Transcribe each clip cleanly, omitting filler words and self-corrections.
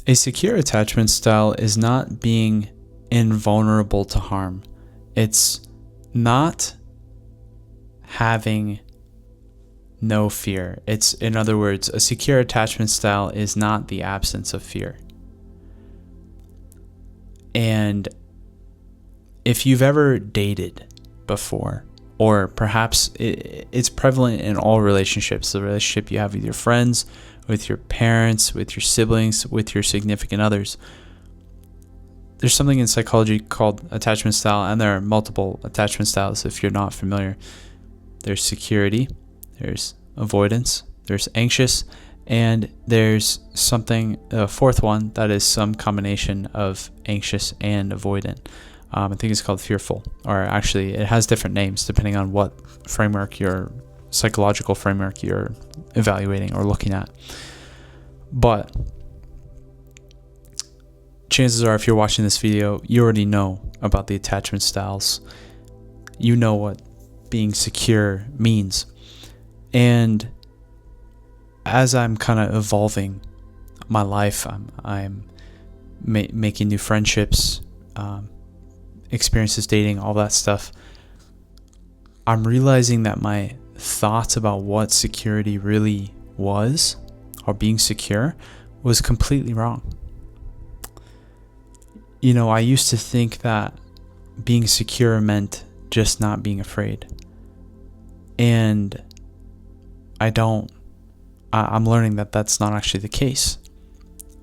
A secure attachment style is not being invulnerable to harm. It's not having no fear. It's, in other words, a secure attachment style is not the absence of fear. And if you've ever dated before, or perhaps it's prevalent in all relationships, the relationship you have with your friends, with your parents, with your siblings, with your significant others, there's something in psychology called attachment style, and there are multiple attachment styles if you're not familiar. There's security, there's avoidance, there's anxious, and there's something, a fourth one, that is some combination of anxious and avoidant. I think it's called fearful, or actually it has different names depending on what framework, your psychological framework you're evaluating or looking at. But chances are, if you're watching this video, you already know about the attachment styles. You know what being secure means. And as I'm kind of evolving my life, I'm making new friendships, experiences dating, all that stuff. I'm realizing that my thoughts about what security really was, or being secure, was completely wrong. You know, I used to think that being secure meant just not being afraid. And I'm learning that that's not actually the case.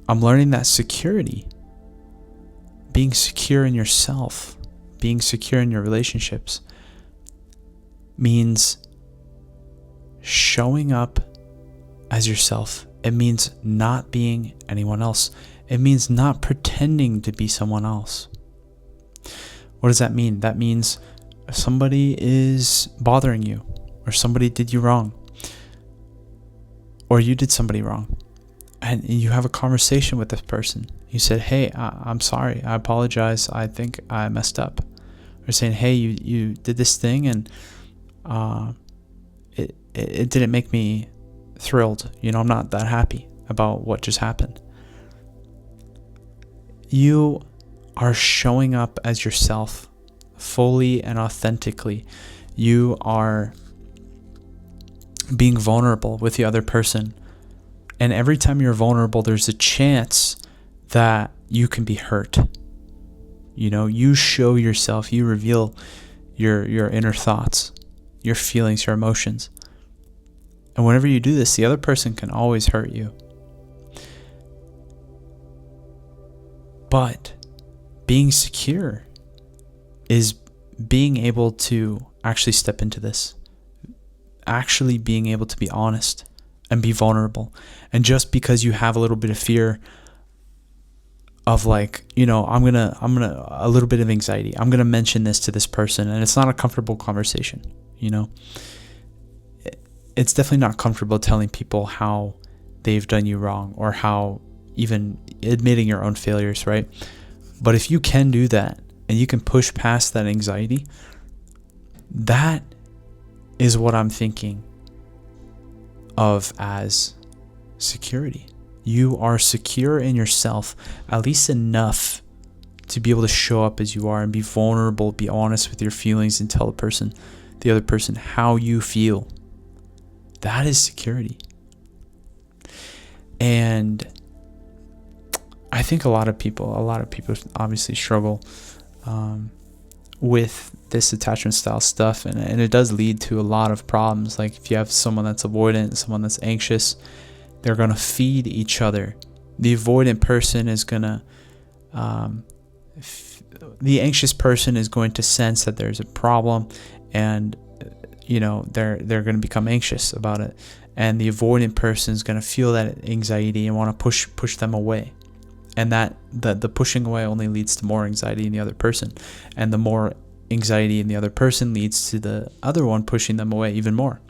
I'm learning that security, being secure in yourself, being secure in your relationships, means showing up as yourself. It means not being anyone else. It means not pretending to be someone else. What does that mean? That means somebody is bothering you, or somebody did you wrong, or you did somebody wrong, and you have a conversation with this person. You said, hey, I'm sorry, I apologize, I think I messed up. Or saying, hey, you did this thing, and it didn't make me thrilled. You know, I'm not that happy about what just happened. You are showing up as yourself fully and authentically. You are being vulnerable with the other person. And every time you're vulnerable, there's a chance that you can be hurt. You know, you show yourself, you reveal your inner thoughts, your feelings, your emotions. And whenever you do this, the other person can always hurt you. But being secure is being able to actually step into this, actually being able to be honest and be vulnerable. And just because you have a little bit of fear of, like, you know, I'm gonna a little bit of anxiety, I'm gonna mention this to this person, and it's not a comfortable conversation. You know, it's definitely not comfortable telling people how they've done you wrong, or how even admitting your own failures, right? But if you can do that, and you can push past that anxiety, that is what I'm thinking of as security. You are secure in yourself, at least enough to be able to show up as you are and be vulnerable, be honest with your feelings, and tell the other person how you feel. That is security. And I think a lot of people obviously struggle with this attachment style stuff, and it does lead to a lot of problems. Like, if you have someone that's avoidant, someone that's anxious, they're going to feed each other. The avoidant person is going to the anxious person is going to sense that there's a problem, and you know, they're going to become anxious about it, and the avoidant person is going to feel that anxiety and want to push them away. And that the pushing away only leads to more anxiety in the other person, and the more anxiety in the other person leads to the other one pushing them away even more.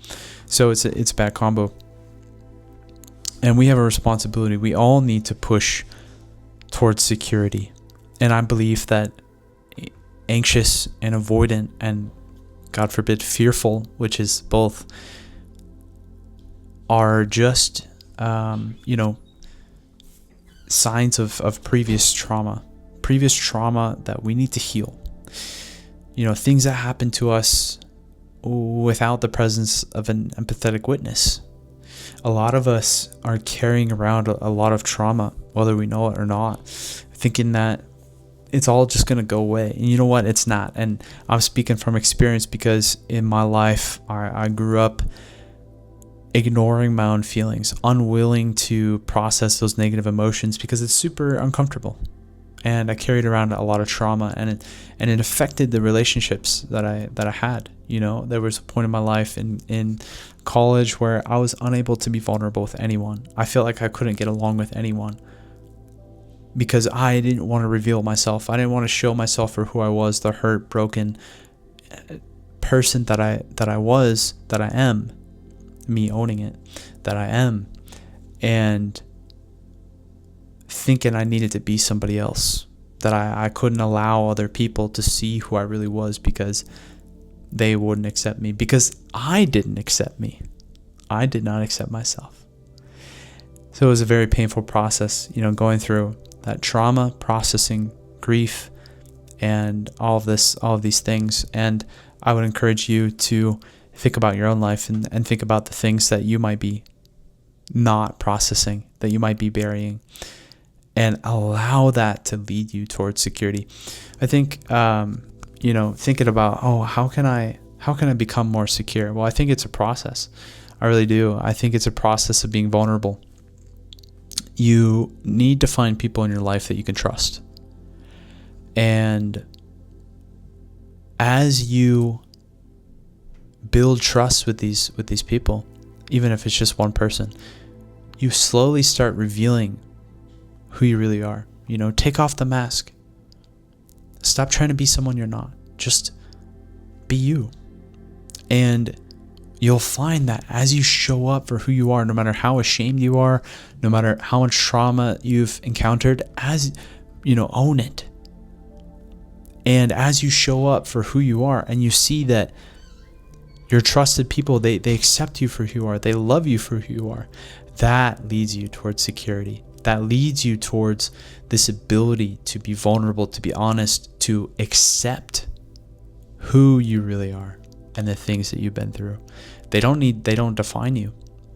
So it's a bad combo. And we have a responsibility. We all need to push towards security. And I believe that anxious and avoidant, and God forbid fearful, which is both, are just signs of previous trauma that we need to heal. Things that happen to us without the presence of an empathetic witness. A lot of us are carrying around a lot of trauma, whether we know it or not, thinking that it's all just going to go away. And you know what? It's not. And I'm speaking from experience, because in my life, I grew up ignoring my own feelings, unwilling to process those negative emotions because it's super uncomfortable. And I carried around a lot of trauma, and it affected the relationships that I had. There was a point in my life in college where I was unable to be vulnerable with anyone. I felt like I couldn't get along with anyone because I didn't want to reveal myself. I didn't want to show myself for who I was, the hurt, broken person that I am, me owning it, that I am, and thinking I needed to be somebody else, that I couldn't allow other people to see who I really was because they wouldn't accept me, because I didn't accept me. I did not accept myself. So it was a very painful process, going through that trauma, processing grief, and all of these things. And I would encourage you to think about your own life and think about the things that you might be not processing, that you might be burying, and allow that to lead you towards security. I think, thinking about, how can I become more secure? Well, I think it's a process. I really do. I think it's a process of being vulnerable. You need to find people in your life that you can trust. And as you build trust with these people, even if it's just one person, you slowly start revealing who you really are. Take off the mask. Stop trying to be someone you're not. Just be you. And you'll find that as you show up for who you are, no matter how ashamed you are, no matter how much trauma you've encountered, own it. And as you show up for who you are and you see that your trusted people, they accept you for who you are, they love you for who you are, that leads you towards security. That leads you towards this ability to be vulnerable, to be honest, to accept who you really are and the things that you've been through. They don't define you.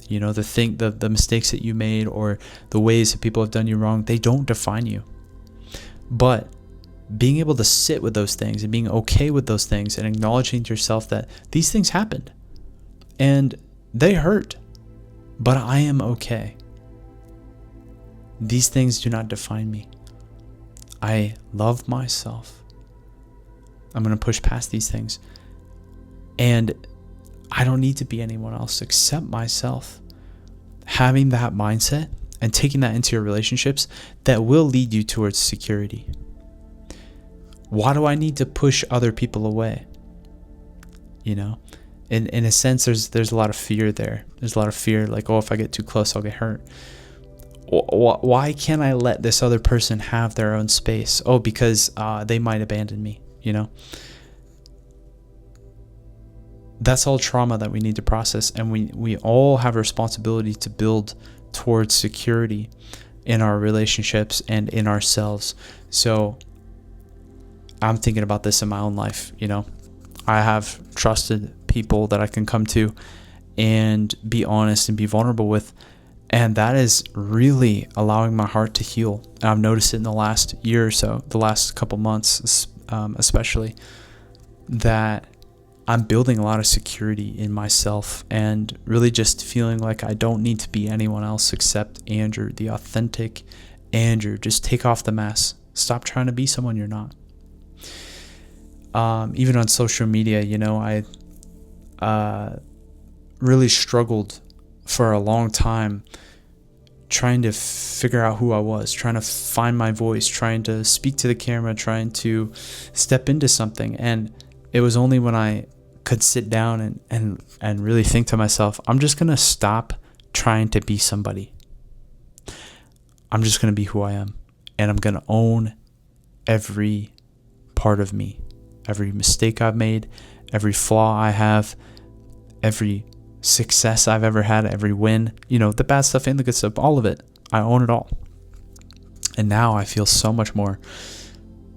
The mistakes that you made or the ways that people have done you wrong, they don't define you. But being able to sit with those things and being okay with those things and acknowledging to yourself that these things happened and they hurt, but I am okay. These things do not define me. I love myself. I'm going to push past these things. And I don't need to be anyone else except myself. Having that mindset and taking that into your relationships, that will lead you towards security. Why do I need to push other people away? In a sense, there's a lot of fear there. There's a lot of fear, like, if I get too close, I'll get hurt. Why can't I let this other person have their own space? Because they might abandon me, That's all trauma that we need to process. And we all have a responsibility to build towards security in our relationships and in ourselves. So I'm thinking about this in my own life. I have trusted people that I can come to and be honest and be vulnerable with. And that is really allowing my heart to heal. And I've noticed it in the last year or so, the last couple months, especially, that I'm building a lot of security in myself and really just feeling like I don't need to be anyone else except Andrew, the authentic Andrew. Just take off the mask. Stop trying to be someone you're not. Even on social media, I really struggled for a long time trying to figure out who I was, trying to find my voice, trying to speak to the camera, trying to step into something. And it was only when I could sit down and really think to myself, I'm just going to stop trying to be somebody. I'm just going to be who I am. And I'm going to own every part of me, every mistake I've made, every flaw I have, every success I've ever had, every win, the bad stuff and the good stuff, all of it. I own it all. And now I feel so much more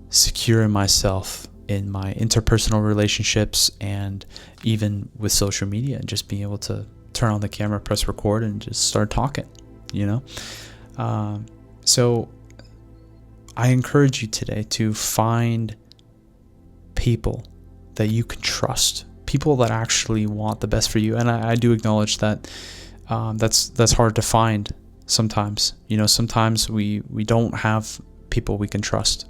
secure in myself, in my interpersonal relationships, and even with social media, and just being able to turn on the camera, press record, and just start talking, So I encourage you today to find people that you can trust, people that actually want the best for you. And I do acknowledge that that's hard to find sometimes. Sometimes we don't have people we can trust.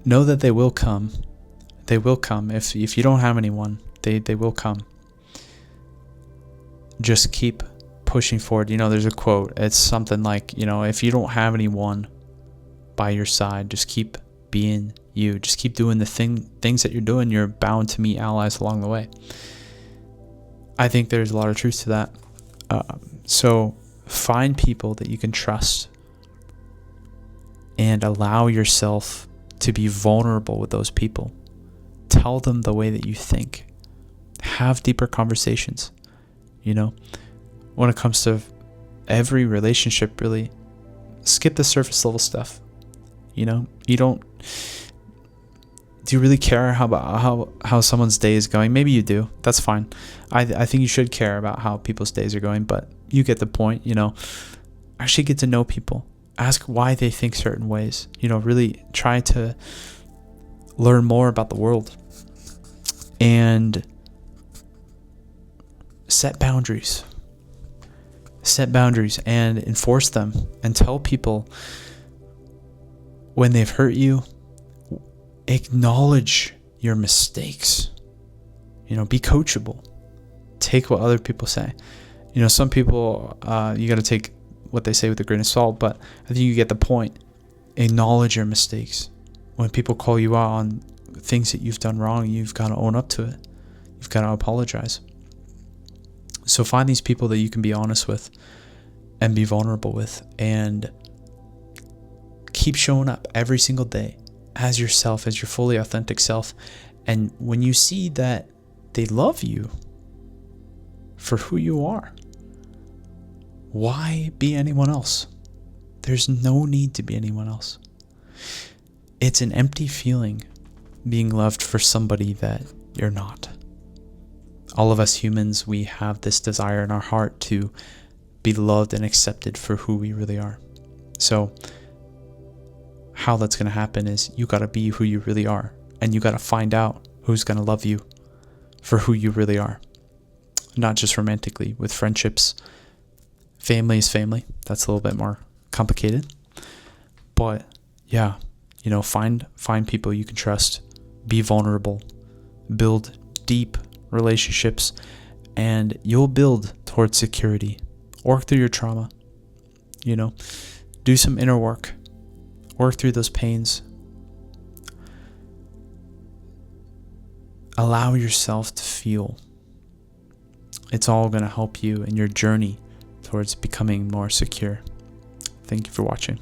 Know that they will come. They will come. If you don't have anyone, they will come. Just keep pushing forward. There's a quote. It's something like, if you don't have anyone by your side, just keep being you. Just keep doing the things that you're doing. You're bound to meet allies along the way. I think there's a lot of truth to that. So find people that you can trust and allow yourself to be vulnerable with those people. Tell them the way that you think. Have deeper conversations. When it comes to every relationship, really, skip the surface level stuff. Do you really care how someone's day is going? Maybe you do. That's fine. I think you should care about how people's days are going, but you get the point. Actually get to know people. Ask why they think certain ways. Really try to learn more about the world. And set boundaries and enforce them, and tell people when they've hurt you. Acknowledge your mistakes. Be coachable. Take what other people say. Some people, you got to take what they say with a grain of salt, but I think you get the point. Acknowledge your mistakes. When people call you out on things that you've done wrong, you've got to own up to it. You've got to apologize. So find these people that you can be honest with and be vulnerable with, and keep showing up every single day as yourself, as your fully authentic self. And when you see that they love you for who you are, why be anyone else? There's no need to be anyone else. It's an empty feeling being loved for somebody that you're not. All of us humans, we have this desire in our heart to be loved and accepted for who we really are. So how that's going to happen is you got to be who you really are, and you got to find out who's going to love you for who you really are. Not just romantically, with friendships. Family is family. That's a little bit more complicated. But yeah, find people you can trust, be vulnerable, build deep relationships, and you'll build towards security. Work through your trauma. Do some inner work. Work through those pains. Allow yourself to feel. It's all going to help you in your journey towards becoming more secure. Thank you for watching.